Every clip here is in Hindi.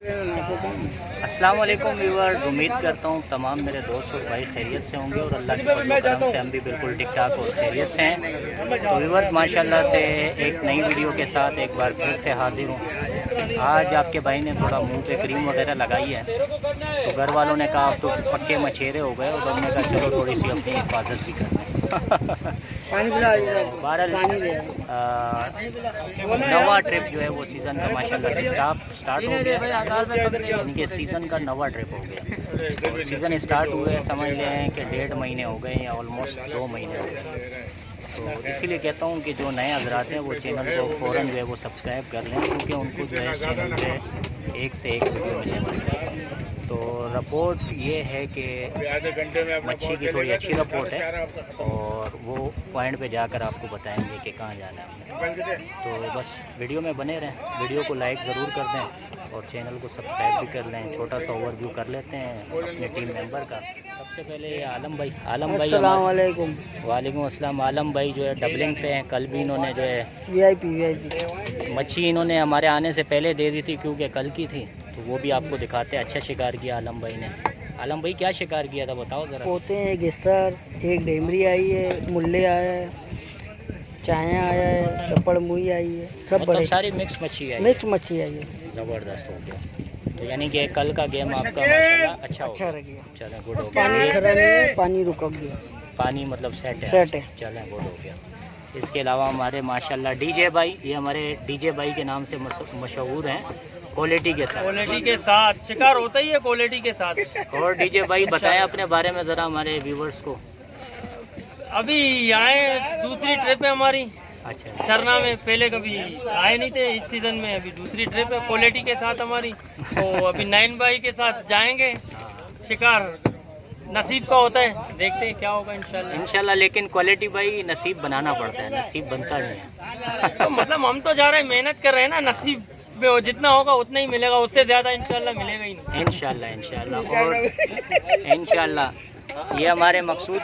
अस्सलाम वालेकुम व्यूअर्स, उम्मीद करता हूँ तमाम मेरे दोस्त और भाई खैरियत से होंगे और अल्लाह के फज़ल व करम से हम भी बिल्कुल ठीक ठाक और खैरियत से हैं। तो व्यूअर्स माशाल्लाह से एक नई वीडियो के साथ एक बार फिर से हाजिर हूँ। आज आपके भाई ने थोड़ा मुंह पे क्रीम वगैरह लगाई है, तो घर वालों ने कहा आप तो पक्के मछेरे हो गए और हमने कहा चलो थोड़ी सी अपनी हिफाजत भी कर नवा ट्रिप जो है वो सीज़न का माशाल्लाह से स्टार्ट हो गया। इनके सीज़न का नवा ट्रिप हो गया। सीज़न स्टार्ट हुए समझ लें कि 1.5 महीने हो गए या ऑलमोस्ट 2 महीने हो गए। तो इसीलिए कहता हूँ कि जो नए हजरात हैं वो चैनल को फ़ौरन जो है वो सब्सक्राइब कर लें, क्योंकि उनको जो है चैनल पे एक से एक वीडियो मिलने वाली है। तो रिपोर्ट ये है कि मच्छी की थोड़ी अच्छी रिपोर्ट है और वो पॉइंट पे जाकर आपको बताएंगे कि कहाँ जाना है। तो बस वीडियो में बने रहें, वीडियो को लाइक ज़रूर कर दें और चैनल को सब्सक्राइब भी कर लें। छोटा सा ओवरव्यू कर लेते हैं अपने टीम मेंबर का। सबसे पहले आलम भाई अस्सलाम वालेकुम। वालेकुम अस्सलाम। आलम भाई जो है डबलिंग पे हैं। कल भी इन्होंने जो है वीआईपी मच्छी इन्होंने हमारे आने से पहले दे दी थी, क्योंकि कल की थी। तो वो भी आपको दिखाते हैं। अच्छा शिकार किया आलम भाई ने। आलम भाई क्या शिकार किया था बताओ ज़रा। पोते हैं, गिस्सर, एक डेमरी आई है, मुल्ले आया है, चाया आया है, चप्पड़ मुई आई है, सब बड़े सारी मिक्स मच्छी आई। मिक्स मच्छी आई है। ज़बरदस्त हो गया। तो यानी कि कल का गेम आपका माशाल्लाह अच्छा रह गया। चलें गुड हो गया। पानी खरा नहीं है, पानी रुक गया, पानी मतलब सेट है। चलें गुड हो गया। इसके अलावा हमारे माशाल्लाह डीजे भाई, ये हमारे डीजे भाई के नाम से मशहूर हैं। क्वालिटी के साथ शिकार होता ही है, क्वालिटी के साथ। और डीजे भाई बताएं अपने बारे में ज़रा हमारे व्यूवर्स को। अभी आए, दूसरी ट्रिप है हमारी। अच्छा, चरना में पहले कभी आए नहीं थे, इस सीजन में अभी दूसरी ट्रिप है क्वालिटी के साथ हमारी। तो अभी 9 भाई के साथ जाएंगे। शिकार नसीब का होता है, देखते हैं क्या होगा इंशाल्लाह। लेकिन क्वालिटी भाई नसीब बनाना पड़ता है, नसीब बनता नहीं है। तो मतलब हम तो जा रहे हैं, मेहनत कर रहे हैं ना, नसीब में जितना होगा उतना ही मिलेगा, उससे ज्यादा इंशाल्लाह मिलेगा ही नहीं। इंशाल्लाह और इंशाल्लाह। ये हमारे मकसूद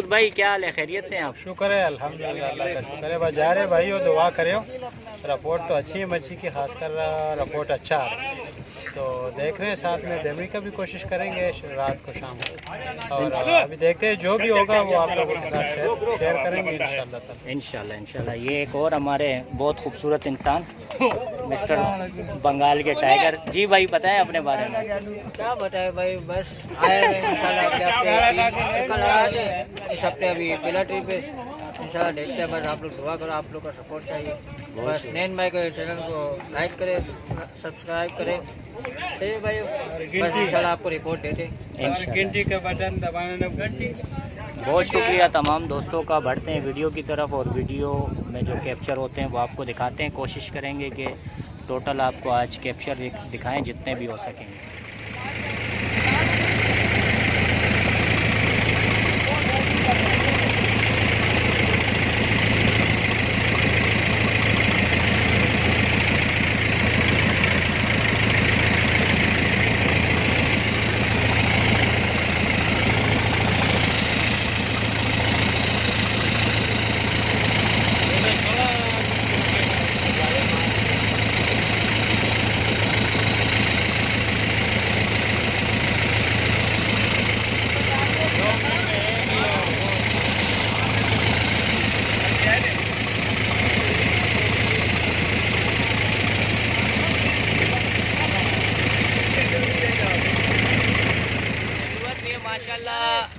भाई क्या हाल है, खैरियत से हैं आप? शुक्र है अल्हम्दुलिल्लाह, अल्लाह का शुक्र है। बस जा रहे भाई हो, दुआ करे। रिपोर्ट तो अच्छी है मच्छी की, खासकर रिपोर्ट अच्छा आ रहा है। तो देख रहे हैं, साथ में देने का भी कोशिश करेंगे रात को शाम को। और अभी देखते हैं जो भी होगा वो आप लोगों के साथ शेयर करेंगे इंशाल्लाह। ये एक और हमारे बहुत खूबसूरत इंसान मिस्टर बंगाल के टाइगर जी भाई, बताएं अपने बारे में। क्या बताए भाई, बस आए इस हफ्ते अभी पहला ट्रिप है। इंशाल्लाह देखते हैं, बस आप लोग दुआ करो, आप लोग का सपोर्ट चाहिए। बस नैन भाई के चैनल को लाइक करें, सब्सक्राइब करें। ठीक भाई, बस इंशाल्लाह आपको रिपोर्ट देते हैं। घंटी का बटन दबाना। बहुत शुक्रिया तमाम दोस्तों का। बढ़ते हैं वीडियो की तरफ और वीडियो में जो कैप्चर होते हैं वो आपको दिखाते हैं। कोशिश करेंगे कि टोटल आपको आज कैप्चर दिखाएं जितने भी हो सकेंगे।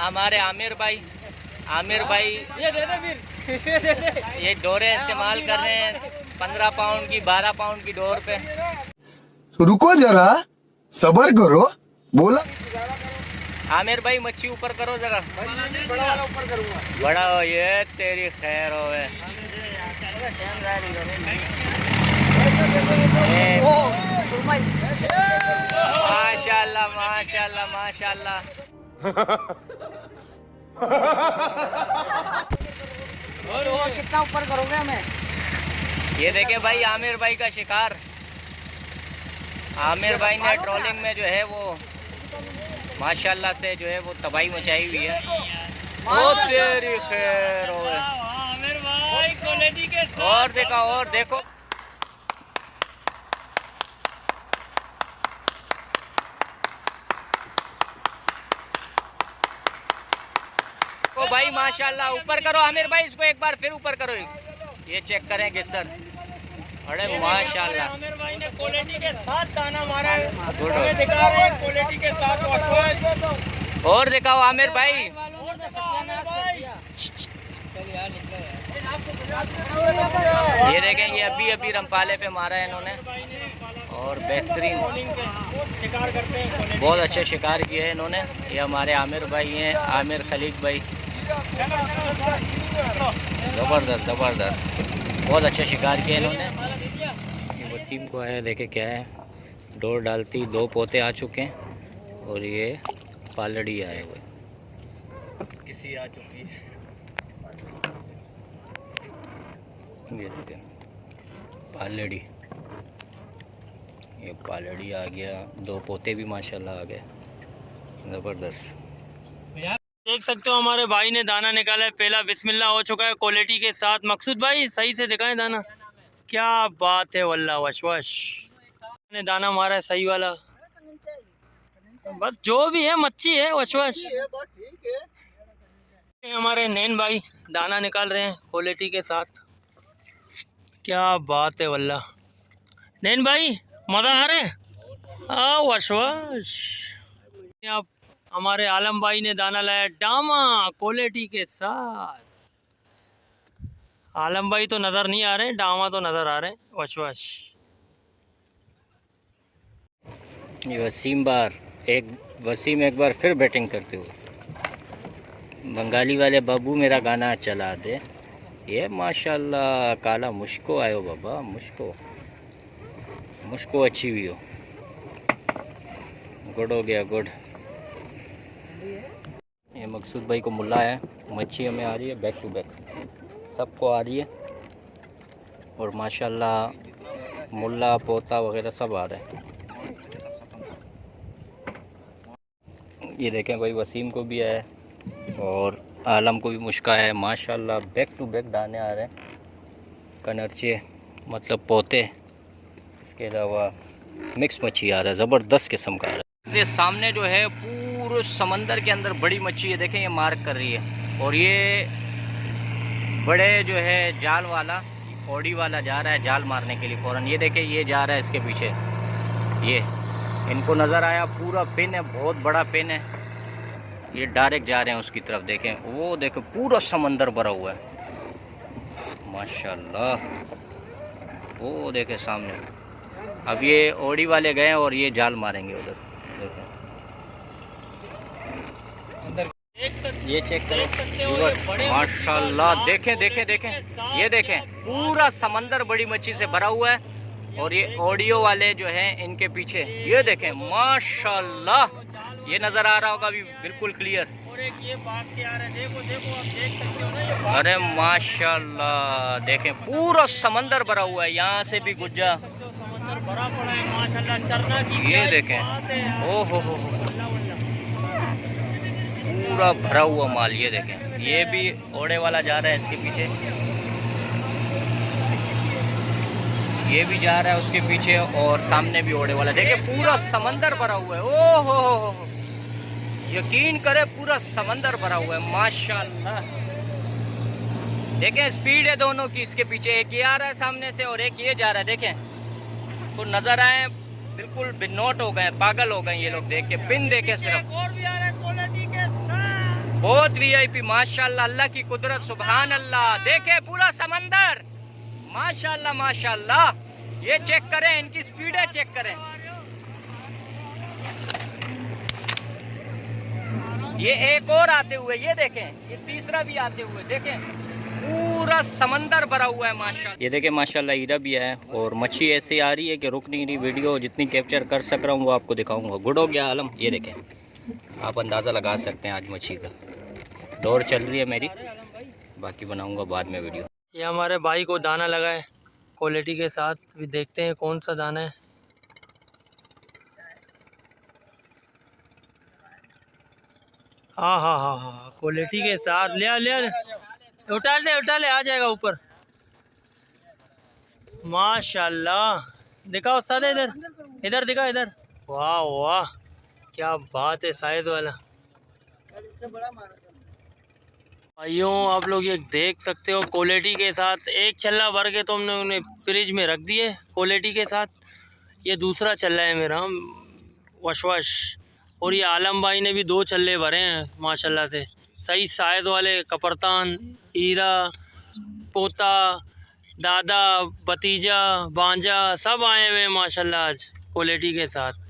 हमारे आमिर भाई ये दे दे फिर। ये डोरे इस्तेमाल कर रहे हैं 15 पाउंड की, 12 पाउंड की डोर पे। रुको जरा, सब्र करो। बोला आमिर भाई मच्छी ऊपर करो जरा। ऊपर करूंगा, बड़ा हो, ये तेरी खैर हो। माशाल्लाह। और कितना ऊपर करोगे हमें? ये देखे भाई आमिर भाई का शिकार। आमिर भाई ने ट्रोलिंग में जो है वो माशाल्लाह से जो है वो तबाही मचाई हुई है। बहुत तेरी खैर हो। आमिर भाई क्वालिटी के साथ। और देखो देखो भाई माशाल्लाह, ऊपर करो आमिर भाई, इसको एक बार फिर ऊपर करो, ये चेक करें केसर। अरे माशाल्लाह, आमिर भाई ने क्वालिटी के साथ दाना मारा है, गुड। हमें दिखा रहे हैं क्वालिटी के साथ। और दिखाओ आमिर भाई, ये देखें, ये अभी अभी रंपाले पे मारा है इन्होंने और बेहतरीन शिकार करते हैं, बहुत अच्छा शिकार किया है इन्होंने। ये हमारे आमिर भाई हैं, आमिर खलीक भाई, ज़बरदस्त ज़बरदस्त, बहुत अच्छा शिकार किया इन्होंने। ये वसीम को है, देखे क्या है, डोर डालती 2 पोते आ चुके हैं और ये पालड़ी आए हुए, किसी आ चुकी है। ये देखें पालड़ी, ये पालड़ी आ गया, 2 पोते भी माशाल्लाह आ गए, ज़बरदस्त। देख सकते हो हमारे भाई ने दाना निकाला है, पहला बिस्मिल्लाह हो चुका है क्वालिटी के साथ। मकसूद भाई सही से दिखाएं दाना, क्या बात है वल्लाह, वशवश ने दाना मारा है सही वाला, बस जो भी है मच्छी है, वशवश। हमारे नैन भाई दाना निकाल रहे हैं क्वालिटी के साथ, क्या बात है वल्लाह। नैन भाई मज़ा आ रहा है, वशवश। आप हमारे आलम भाई ने दाना लाया डामा क्वालिटी के साथ। आलम भाई तो नज़र नहीं आ रहे, डामा तो नज़र आ रहे हैं, वशवश। ये वसीम एक बार फिर बैटिंग करते हुए, बंगाली वाले बाबू मेरा गाना चला दे। ये माशाल्लाह काला मुश्को आयो बाबा, मुश्को अच्छी हुई हो, गुड हो गया, गुड। ये मकसूद भाई को मुल्ला है, मच्छी हमें आ रही है बैक टू बैक, सबको आ रही है और माशाल्लाह मुल्ला पोता वगैरह सब आ रहे हैं। ये देखें भाई, वसीम को भी है और आलम को भी मुश्का है, माशाल्लाह बैक टू बैक दाने आ रहे हैं, कनरचे मतलब पोते, इसके अलावा मिक्स मच्छी आ रहा है, ज़बरदस्त किस्म का आ रहा है। ये सामने जो है पूरे समंदर के अंदर बड़ी मच्छी है, देखें ये मार्क कर रही है, और ये बड़े जो है जाल वाला ओडी वाला जा रहा है जाल मारने के लिए फ़ौरन। ये देखें ये जा रहा है इसके पीछे, ये इनको नज़र आया, पूरा पिन है, बहुत बड़ा पिन है, ये डायरेक्ट जा रहे हैं उसकी तरफ। देखें वो देखें पूरा समंदर भरा हुआ है माशाल्लाह, वो देखें सामने। अब ये ओडी वाले गए और ये जाल मारेंगे उधर, देखें ये चेक करें माशाल्लाह, देखें देखें देखें, ये देखें पूरा समंदर बड़ी मच्छी से भरा हुआ है और ये ऑडियो वाले जो हैं इनके पीछे, ये देखें माशाल्लाह, ये नज़र आ रहा होगा अभी बिल्कुल क्लियर। और एक ये बात के आ रहा है, देखो देखो आप देख सकते हो ना ये बात, अरे माशाल्लाह देखें पूरा समंदर भरा हुआ है, यहाँ से भी गुज्जा समंदर भरा पड़ा है माशाल्लाह, चरना की ये देखें, ओ हो पूरा भरा हुआ माल। ये देखें ये भी ओड़े वाला जा रहा है इसके पीछे, ये भी जा रहा है उसके पीछे और सामने भी ओड़े वाला, देखें पूरा समंदर भरा हुआ है। ओ हो यकीन करे पूरा समंदर भरा हुआ है माशाल्लाह। देखें स्पीड है दोनों की, इसके पीछे एक ये आ रहा है सामने से और एक ये जा रहा है, देखें तो नजर आए बिल्कुल बिनोट हो गए, पागल हो गए ये लोग देख के, पिन देखे सिर्फ। और भी आ रहा है क्वालिटी के साथ, बहुत वीआईपी माशाल्लाह, अल्लाह की कुदरत सुभान अल्लाह। देखे पूरा समंदर माशाल्लाह माशाल्लाह, ये चेक करें इनकी स्पीडें चेक करें, ये एक और आते हुए, ये देखें ये तीसरा भी आते हुए, देखें पूरा समंदर भरा हुआ है माशाल्लाह। ये देखें माशाल्लाह हीरा भी है और मच्छी ऐसे आ रही है कि रुक नहीं रही, वीडियो जितनी कैप्चर कर सक रहा हूँ वो आपको दिखाऊंगा। गुड हो गया आलम, ये देखें आप अंदाज़ा लगा सकते हैं आज मच्छी का, दौड़ चल रही है मेरी, बाकी बनाऊंगा बाद में वीडियो। ये हमारे भाई को दाना लगा है क्वालिटी के साथ, भी देखते हैं कौन सा दाना है। हाँ क्वालिटी के साथ, ले उठा ले आ जाएगा ऊपर माशाल्लाह। दिखा उस्ताद इधर दिखा इधर, वाह वाह क्या बात है, साइज वाला भाइयों आप लोग ये देख सकते हो क्वालिटी के साथ एक छल्ला भर के तो हमने उन्हें फ्रिज में रख दिए क्वालिटी के साथ। ये दूसरा छल्ला है मेरा वश। और ये आलम भाई ने भी 2 छल्ले भरे हैं माशाल्लाह से। सही साइज़ वाले कपरतान, हीरा, पोता, दादा, भतीजा, भांजा सब आए हुए हैं माशाल्लाह आज क्वालिटी के साथ।